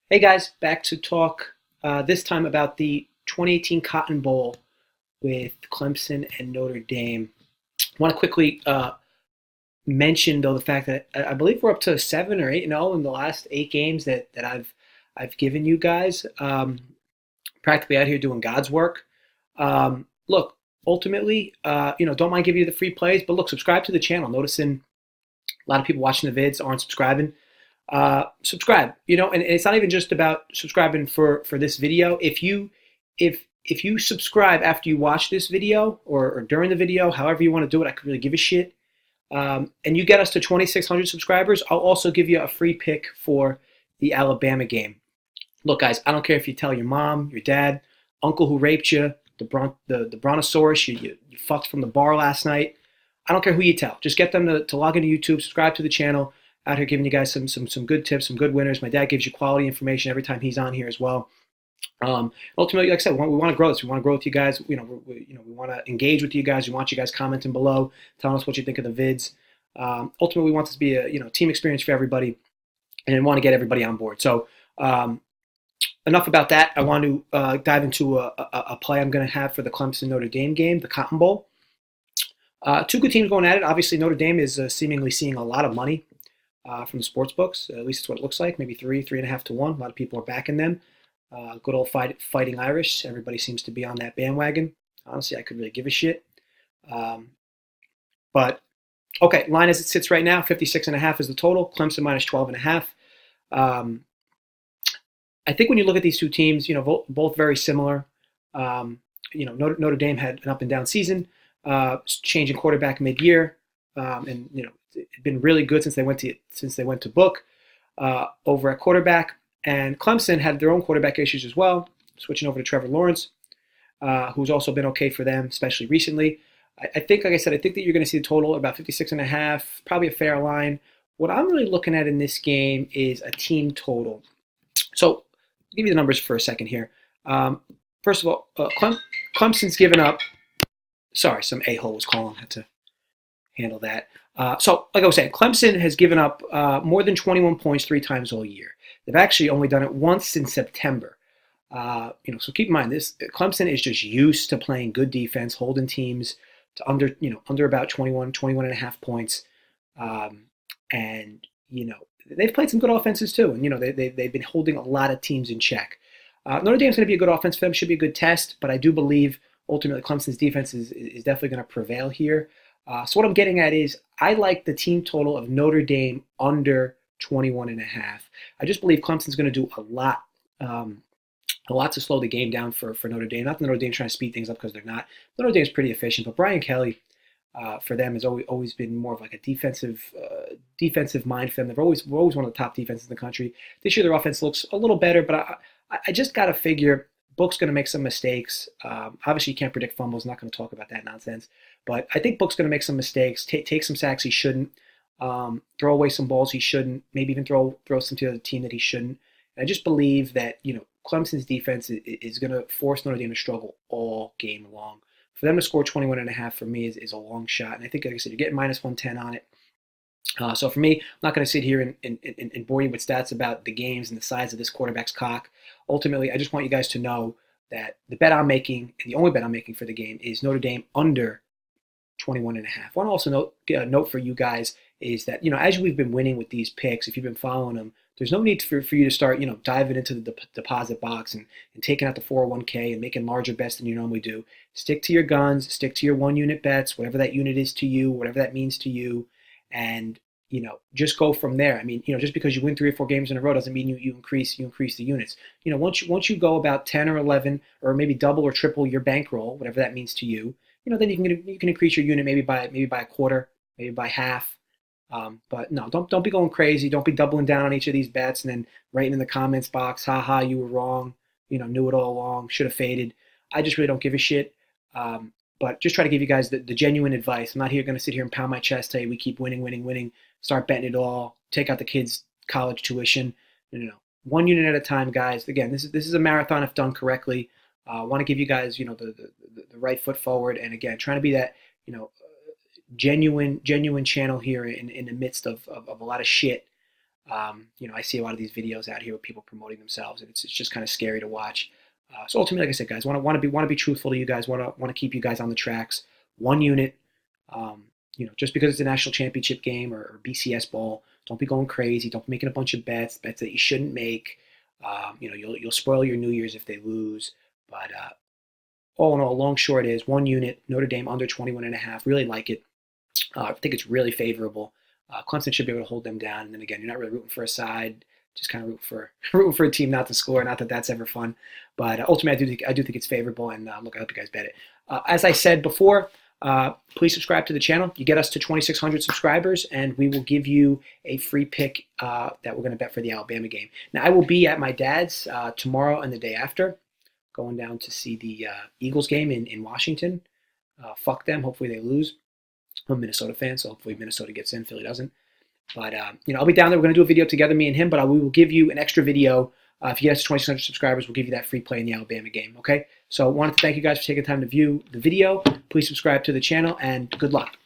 Hey guys, back to talk this time about the 2018 Cotton Bowl with Clemson and Notre Dame. I want to quickly mention though the fact that I believe we're up to 7 or 8-0 in the last 8 games that I've given you guys. Practically out here doing God's work. Look, ultimately, don't mind giving you the free plays, but look, subscribe to the channel. Noticing a lot of people watching the vids aren't subscribing. Subscribe, and it's not even just about subscribing for this video. If you subscribe after you watch this video or during the video, however you want to do it, I could really give a shit. And you get us to 2,600 subscribers, I'll also give you a free pick for the Alabama game. Look, guys, I don't care if you tell your mom, your dad, uncle who raped you, the brontosaurus you fucked from the bar last night. I don't care who you tell. Just get them to log into YouTube, subscribe to the channel. Out here giving you guys some good tips, some good winners. My dad gives you quality information every time he's on here as well. Ultimately, like I said, we want to grow this. We want to grow with you guys. We want to engage with you guys. We want you guys commenting below, telling us what you think of the vids. Ultimately, we want this to be a team experience for everybody, and want to get everybody on board. So enough about that. I want to dive into a play I'm going to have for the Clemson Notre Dame game, the Cotton Bowl. Two good teams going at it. Obviously, Notre Dame is seemingly seeing a lot of money from the sports books. At least it's what it looks like. Maybe 3.5 to 1. A lot of people are backing them. Good old fighting Irish. Everybody seems to be on that bandwagon. Honestly, I could really give a shit. But okay, line as it sits right now, 56.5 is the total. Clemson minus 12.5. I think when you look at these two teams, both very similar. Notre Dame had an up and down season, changing quarterback mid-year, and it's been really good since they went to Book over at quarterback. And Clemson had their own quarterback issues as well, switching over to Trevor Lawrence, who's also been okay for them, especially recently. I think, like I said, I think that you're going to see the total about 56.5, probably a fair line. What I'm really looking at in this game is a team total. So I'll give you the numbers for a second here. First of all, Clemson's given up. Sorry, some a-hole was calling. I had to handle that. So, like I was saying, Clemson has given up more than 21 points 3 times all year. They've actually only done it once in September. So keep in mind this: Clemson is just used to playing good defense, holding teams to under about 21 and a half points, and they've played some good offenses too, and they've been holding a lot of teams in check. Notre Dame's going to be a good offense for them; should be a good test, but I do believe ultimately Clemson's defense is definitely going to prevail here. So what I'm getting at is I like the team total of Notre Dame under 21.5. I just believe Clemson's going to do a lot to slow the game down for Notre Dame. Not that Notre Dame's trying to speed things up because they're not. Notre Dame's pretty efficient, but Brian Kelly for them has always been more of like a defensive mind for them. We're always one of the top defenses in the country. This year their offense looks a little better, but I just got to figure Book's going to make some mistakes. Obviously, you can't predict fumbles. Not going to talk about that nonsense. But I think Book's going to make some mistakes, take some sacks he shouldn't, throw away some balls he shouldn't, maybe even throw some to the team that he shouldn't. And I just believe that Clemson's defense is going to force Notre Dame to struggle all game long. For them to score 21.5 for me is a long shot. And I think, like I said, you're getting minus 110 on it. So for me, I'm not going to sit here and bore you with stats about the games and the size of this quarterback's cock. Ultimately, I just want you guys to know that the bet I'm making, and the only bet I'm making for the game, is Notre Dame under 21.5. I want to also note for you guys is that, as we've been winning with these picks, if you've been following them, there's no need for you to start, diving into the deposit box and taking out the 401k and making larger bets than you normally do. Stick to your guns, stick to your 1-unit bets, whatever that unit is to you, whatever that means to you, and just go from there. I mean, just because you win 3 or 4 games in a row doesn't mean you increase the units. Once you go about 10 or 11 or maybe double or triple your bankroll, whatever that means to you, then you can increase your unit maybe by a quarter, maybe by half. But no, don't be going crazy. Don't be doubling down on each of these bets and then writing in the comments box, haha, you were wrong. Knew it all along. Should have faded. I just really don't give a shit. But just try to give you guys the genuine advice. I'm not here going to sit here and pound my chest, tell you we keep winning, start betting it all, take out the kids' college tuition. No. 1 unit at a time, guys. Again, this is a marathon if done correctly. I want to give you guys, the right foot forward. And again, trying to be that, genuine channel here in the midst of a lot of shit. I see a lot of these videos out here with people promoting themselves, and it's just kind of scary to watch. So ultimately, like I said, guys, want to be truthful to you guys. Want to keep you guys on the tracks. One unit. Just because it's a national championship game or BCS bowl, don't be going crazy. Don't be making a bunch of bets that you shouldn't make. You'll spoil your New Year's if they lose. But all in all, long short is 1 unit. Notre Dame under 21.5. Really like it. I think it's really favorable. Clemson should be able to hold them down. And then again, you're not really rooting for a side. Just kind of rooting for a team not to score. Not that that's ever fun, but ultimately, I do think it's favorable. And look, I hope you guys bet it. As I said before, please subscribe to the channel. You get us to 2,600 subscribers, and we will give you a free pick that we're going to bet for the Alabama game. Now, I will be at my dad's tomorrow and the day after, going down to see the Eagles game in Washington. Fuck them. Hopefully they lose. I'm a Minnesota fan, so hopefully Minnesota gets in, Philly doesn't. But, I'll be down there. We're going to do a video together, me and him, but we will give you an extra video. If you get us to 2,600 subscribers, we'll give you that free play in the Alabama game, okay? So I wanted to thank you guys for taking time to view the video. Please subscribe to the channel, and good luck.